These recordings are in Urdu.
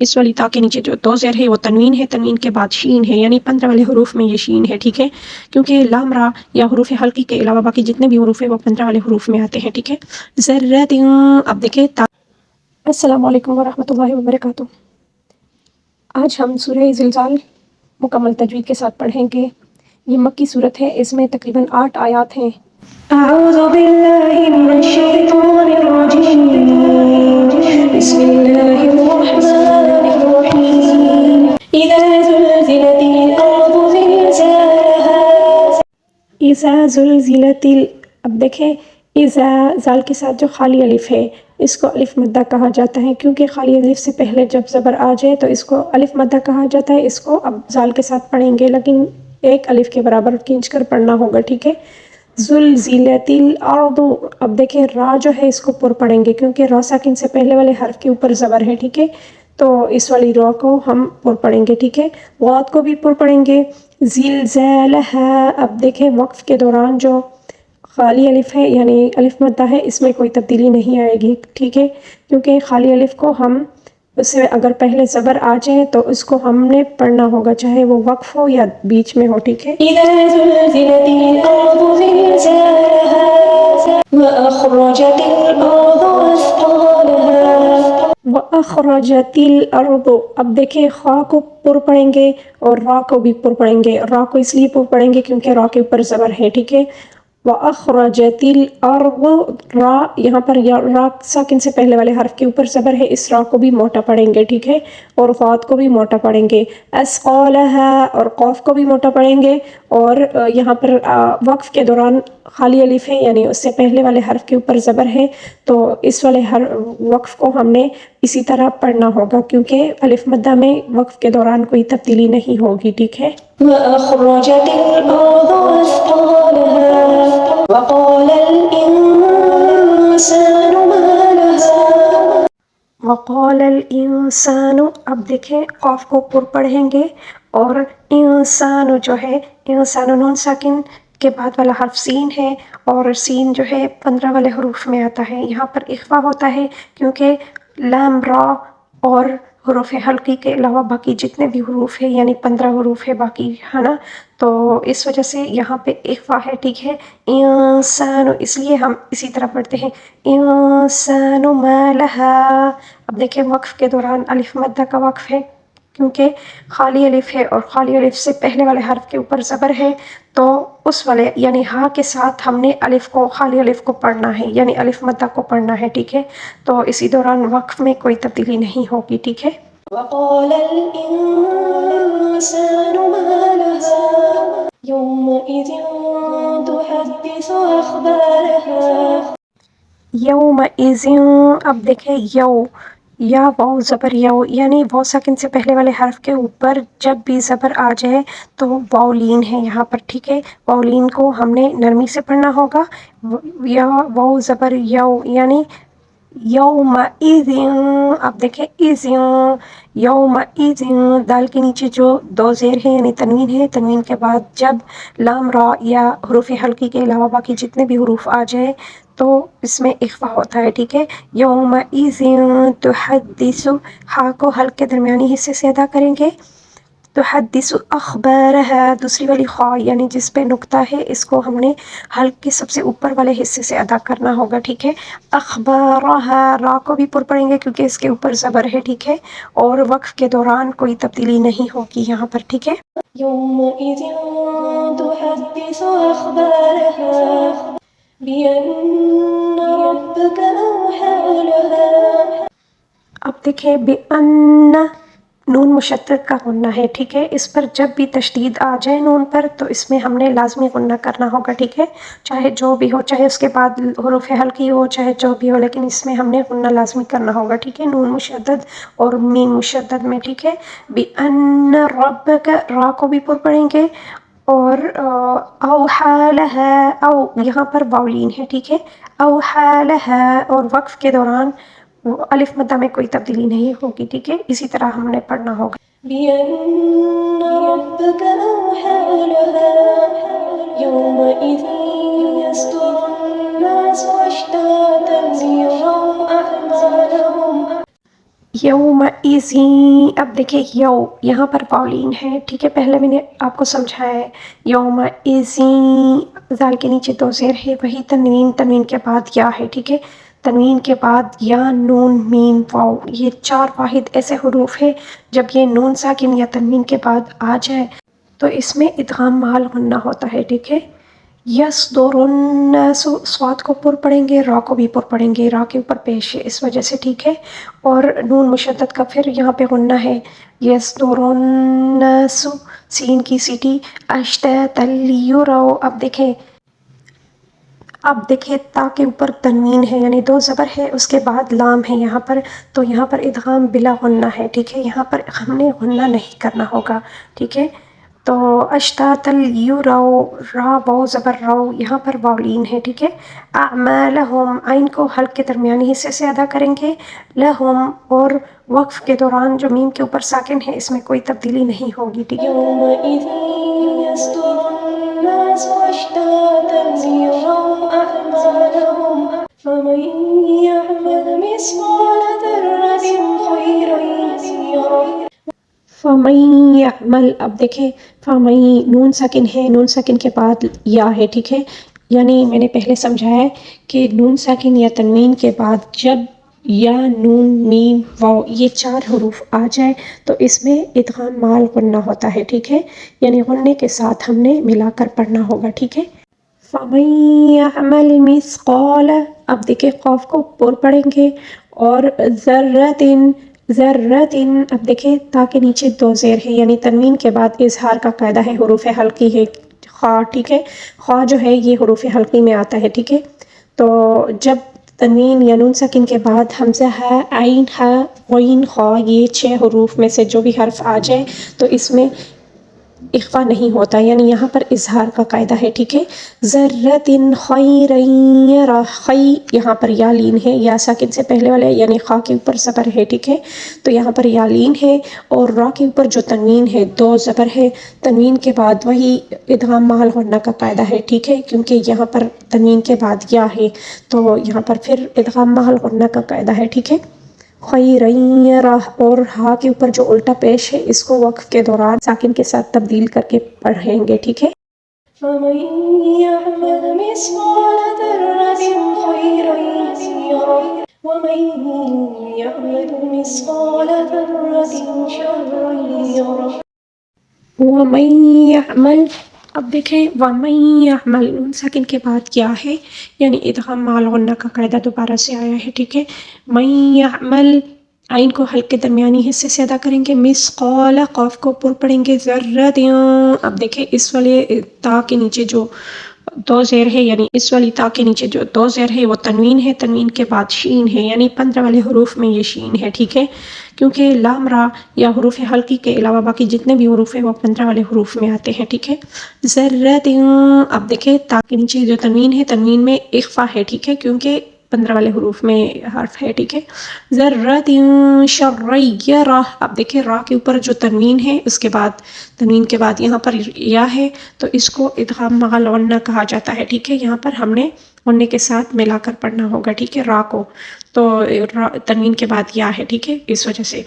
اس والی تا کے نیچے جو دو زیر ہے وہ تنوین ہے، تنوین کے بعد شین ہے، یعنی 15 والے حروف میں یہ شین ہے، ٹھیک ہے، کیونکہ لام را یا حروف حلقی کے علاوہ باقی جتنے بھی حروف ہیں وہ 15 والے حروف میں آتے ہیں، ٹھیک ہے۔ ذرۃ، اب دیکھیں السلام علیکم ورحمۃ اللہ وبرکاتہ۔ آج ہم سورہ زلزال مکمل تجوید کے ساتھ پڑھیں گے۔ یہ مکی صورت ہے، اس میں تقریباً 8 آیات ہیں۔ اعوذ باللہ من الشیطان الرجیم، بسم اللہ الرحمن الرحیم۔ اذا زلزلت الارض زلزالها، اذا زلزلت اب دیکھیں اذا زال کے ساتھ جو خالی الف ہے اس کو الف مدہ کہا جاتا ہے، کیونکہ خالی الف سے پہلے جب زبر آ جائے تو اس کو الف مدہ کہا جاتا ہے۔ اس کو اب زال کے ساتھ پڑھیں گے، لیکن ایک الف کے برابر کھینچ کر پڑھنا ہوگا، ٹھیک ہے۔ زلزلت الارض، اب دیکھیں را جو ہے اس کو پر پڑھیں گے، کیونکہ را ساکن سے پہلے والے حرف کے اوپر زبر ہے، ٹھیک ہے، تو اس والی را کو ہم پر پڑھیں گے، ٹھیک ہے۔ غاد کو بھی پر پڑھیں گے۔ زلزالہا، اب دیکھیں وقف کے دوران جو خالی الف ہے یعنی الف مدہ ہے، اس میں کوئی تبدیلی نہیں آئے گی، ٹھیک ہے، کیونکہ خالی الف کو ہم اس سے اگر پہلے زبر آ جائے تو اس کو ہم نے پڑھنا ہوگا، چاہے وہ وقف ہو یا بیچ میں ہو، ٹھیک ہے۔ اِذَا زُلْزِلَتِ الْأَرْضُ زِلْزَالَهَا وَأَخْرَجَتِ الْأَرْضُ أَثْقَالَهَا، وَأَخْرَجَتِ الْأَرْضُ، اب دیکھیں خا کو پر پڑھیں گے اور را کو بھی پر پڑھیں گے۔ را کو اس لیے پر پڑھیں گے کیونکہ را کے اوپر زبر ہے، ٹھیک ہے۔ وَأَخْرَجَتِ الْأَرْضُ، را یہاں پر را ساکن سے پہلے والے حرف کے اوپر زبر ہے، اس را کو بھی موٹا پڑھیں گے، ٹھیک ہے، اور غاد کو بھی موٹا پڑھیں گے۔ أَثْقَالَهَا، اور قاف کو بھی موٹا پڑھیں گے، اور یہاں پر وقف کے دوران خالی الف ہے یعنی اس سے پہلے والے حرف کے اوپر زبر ہے، تو اس والے وقف کو ہم نے اسی طرح پڑھنا ہوگا، کیونکہ الف مدہ میں وقف کے دوران کوئی تبدیلی نہیں ہوگی، ٹھیک ہے۔ وَأَخْرَجَتِ الْأَرْضُ أَثْقَالَهَا وَقَالَ الْإِنسَانُ مَا لَهَا، وَقَالَ الْإِنسَانُ، اب دیکھیں قاف کو پر پڑھیں گے اور انسان جو ہے انسان نون ساکن کے بعد والا حرف سین ہے، اور سین جو ہے 15 والے حروف میں آتا ہے۔ یہاں پر اخفا ہوتا ہے کیونکہ لام را اور حروف حلقی کے علاوہ باقی جتنے بھی حروف ہیں یعنی 15 حروف ہے باقی، ہے نا، تو اس وجہ سے یہاں پہ اخفا ہے، ٹھیک ہے۔ انسان، اس لیے ہم اسی طرح پڑھتے ہیں انسان ما لہا۔ اب دیکھیں وقف کے دوران الف مدہ کا وقف ہے کیونکہ خالی الف ہے اور خالی الف سے پہلے والے حرف کے اوپر زبر ہے، تو اس والے یعنی ہا کے ساتھ ہم نے الف کو خالی الف کو پڑھنا ہے یعنی الف مدہ کو پڑھنا ہے، ٹھیک ہے، تو اسی دوران وقف میں کوئی تبدیلی نہیں ہوگی، ٹھیک ہے۔ وَقَالَ الْإِنسَانُ مَا لَهَا يَوْمَئِذٍ تُحَدِّثُ أَخْبَارَهَا، یومئذ، اب دیکھیں یو یا واو زبر یو یعنی واو ساکن سے پہلے والے حرف کے اوپر جب بھی زبر آ جائے تو واو لین ہے یہاں پر، ٹھیک ہے، واو لین کو ہم نے نرمی سے پڑھنا ہوگا۔ یا واو زبر یو یعنی یومئذ، اب دیکھیں اذ، یومئذ، دال کے نیچے جو دو زیر ہے یعنی تنوین ہے، تنوین کے بعد جب لام را یا حروف حلقی کے علاوہ باقی جتنے بھی حروف آ جائے تو اس میں اخفا ہوتا ہے، ٹھیک ہے۔ یومئذ تحدث، ہا کو حلق کے درمیانی حصے سے ادا کریں گے۔ تحدث اخبارها، دوسری والی خا یعنی جس پہ نقطہ ہے اس کو ہم نے حلق کے سب سے اوپر والے حصے سے ادا کرنا ہوگا، ٹھیک ہے۔ اخبارها، را کو بھی پر پڑھیں گے کیونکہ اس کے اوپر زبر ہے، ٹھیک ہے، اور وقف کے دوران کوئی تبدیلی نہیں ہوگی یہاں پر، ٹھیک ہے۔ یومئذ تحدث اخبارها بِأَنَّ رَبَّكَ أَوْحَىٰ لَهَا، اب دیکھیں بِأَنَّ، نون مشدد کا غنہ ہے، ٹھیک ہے، اس پر جب بھی تشدید آ جائے نون پر تو اس میں ہم نے لازمی غنہ کرنا ہوگا، ٹھیک ہے، چاہے جو بھی ہو، چاہے اس کے بعد حروف حلقی ہو، چاہے جو بھی ہو، لیکن اس میں ہم نے غنہ لازمی کرنا ہوگا، ٹھیک ہے، نون مشدد اور میم مشدد میں، ٹھیک ہے۔ بِأَنَّ رَبَّكَ، را کو بھی پر پڑھیں گے، اور اوحیٰ لہا، او یہاں پر واو لین ہے، ٹھیک ہے، اوحیٰ لہا، اور وقف کے دوران الف مدہ میں کوئی تبدیلی نہیں ہوگی، ٹھیک ہے، اسی طرح ہم نے پڑھنا ہوگا۔ بِأَنَّ رَبَّكَ أَوْحَىٰ لَهَا يَوْمَئِذٍ يَصْدُرُ النَّاسُ أَشْتَاتًا لِيُرَوْا أَعْمَالَهُمْ، یومئذ، اب دیکھیں یو یہاں پر پاولین ہے، ٹھیک ہے، پہلے میں نے آپ کو سمجھایا ہے یومئذ زال کے نیچے دو زیر ہے، وہی تنوین، تنوین کے بعد یا ہے، ٹھیک ہے، تنوین کے بعد یا نون میم واو، یہ چار واحد ایسے حروف ہے جب یہ نون ساکن یا تنوین کے بعد آ جائے تو اس میں ادغام مع الغنہ ہوتا ہے، ٹھیک ہے۔ یصدر الناس، صاد کو پر پڑھیں گے، را کو بھی پر پڑھیں گے، را کے اوپر پیش ہے اس وجہ سے، ٹھیک ہے، اور نون مشدد کا پھر یہاں پہ غنہ ہے، یصدر الناس، سین کی سیٹی، اشتاتا لیروا، اب دیکھیں تا کے اوپر تنوین ہے یعنی دو زبر ہے، اس کے بعد لام ہے یہاں پر، تو یہاں پر ادغام بلا غنہ ہے، ٹھیک ہے، یہاں پر ہم نے غنہ نہیں کرنا ہوگا، ٹھیک ہے۔ تو اشتاتا لیروا، را واو زبر رو، یہاں پر واولین ہے، ٹھیک ہے۔ اعمالہم، عین کو حلق کے درمیانی حصے سے ادا کریں گے، لہم، اور وقف کے دوران جو میم کے اوپر ساکن ہے اس میں کوئی تبدیلی نہیں ہوگی، ٹھیک ہے۔ یومئذ یصدر الناس اشتاتا لیروا اعمالہم فمن یعمل مثقال ذرة خیرا یرہ، فَمَن یعمل، اب دیکھیں فَمَن نون ساکن ہے، نون ساکن کے بعد یا ہے، ٹھیک ہے، یعنی میں نے پہلے سمجھایا ہے کہ نون ساکن یا تنوین کے بعد جب یا نون میم واو یہ چار حروف آ جائے تو اس میں ادغام مع الغنہ ہوتا ہے، ٹھیک ہے، یعنی غنے کے ساتھ ہم نے ملا کر پڑھنا ہوگا، ٹھیک ہے۔ فَمَن یعمل مثقال، اب دیکھیں قاف کو پر پڑھیں گے، اور ذرۃ، ذرۃ، اب دیکھیں تا کے نیچے دو زیر ہے یعنی تنوین کے بعد اظہار کا قاعدہ ہے، حروف حلقی ہے خا، ٹھیک ہے، خا جو ہے یہ حروف حلقی میں آتا ہے، ٹھیک ہے، تو جب تنوین یا نون ساکن کے بعد حمزہ ہے، عین ہے، غین، خا، یہ چھ حروف میں سے جو بھی حرف آ جائے تو اس میں اخفا نہیں ہوتا، یعنی یہاں پر اظہار کا قاعدہ ہے، ٹھیک ہے۔ ذرۃ خیرا یرہ، خی یہاں پر یا لین ہے، یا ساکن سے پہلے والے یعنی خا کے اوپر زبر ہے، ٹھیک ہے، تو یہاں پر یا لین ہے، اور را کے اوپر جو تنوین ہے دو زبر ہے، تنوین کے بعد وہی ادغام مع الغنہ کا قاعدہ ہے، ٹھیک ہے، کیونکہ یہاں پر تنوین کے بعد یا ہے تو یہاں پر پھر ادغام مع الغنہ کا قاعدہ ہے، ٹھیک ہے۔ خیرا یرہ، اور ہا کے اوپر جو الٹا پیش ہے اس کو وقف کے دوران ساکن کے ساتھ تبدیل کر کے پڑھیں گے، ٹھیک ہے۔ فَمَن یعمل مثقال ذرة خیرا یرہ وَمَن یعمل مثقال ذرة شرا یرہ، وَمَن یعمل، اب دیکھیں وَمَن یعمل نون ساکن کے بعد کیا ہے یعنی ادغام مع الغنہ کا قاعدہ دوبارہ سے آیا ہے، ٹھیک ہے۔ من یعمل، عین کو حلق کے درمیانی حصے سے ادا کریں گے، مثقال، قاف کو پر پڑھیں گے، ذرۃ، اب دیکھیں اس والے تا کے نیچے جو دو زیر ہے یعنی اس والی تا کے نیچے جو دو زیر ہے وہ تنوین ہے، تنوین کے بعد شین ہے یعنی 15 والے حروف میں یہ شین ہے، ٹھیک ہے، کیونکہ لام را یا حروف حلقی کے علاوہ باقی جتنے بھی حروف ہیں وہ 15 والے حروف میں آتے ہیں، ٹھیک ہے۔ ذرۃ، اب دیکھیں تا کے نیچے جو تنوین ہے تنوین میں اخفا ہے، ٹھیک ہے، کیونکہ 15 والے حروف میں حرف ہے، ٹھیک ہے۔ ذرۃ شرا یرہ، اب دیکھیں را کے اوپر جو تنوین ہے اس کے بعد تنوین کے بعد یہاں پر یا ہے تو اس کو ادغام مع الغنہ کہا جاتا ہے، ٹھیک ہے، یہاں پر ہم نے غنے کے ساتھ ملا کر پڑھنا ہوگا، ٹھیک ہے، را کو، تو تنوین کے بعد یا ہے، ٹھیک ہے، اس وجہ سے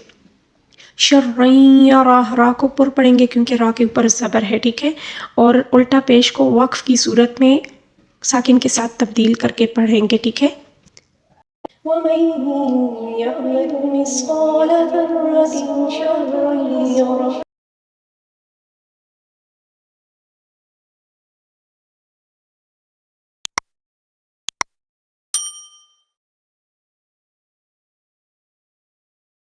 شرا یرہ، را کو پر پڑھیں گے کیونکہ را کے اوپر زبر ہے، ٹھیک ہے، اور الٹا پیش کو وقف کی صورت میں ساکن کے ساتھ تبدیل کر کے پڑھیں گے، ٹھیک ہے۔ وَمَن يَعْمَلْ مِثْقَالَ ذَرَّةٍ شَرًّا يَرَهُ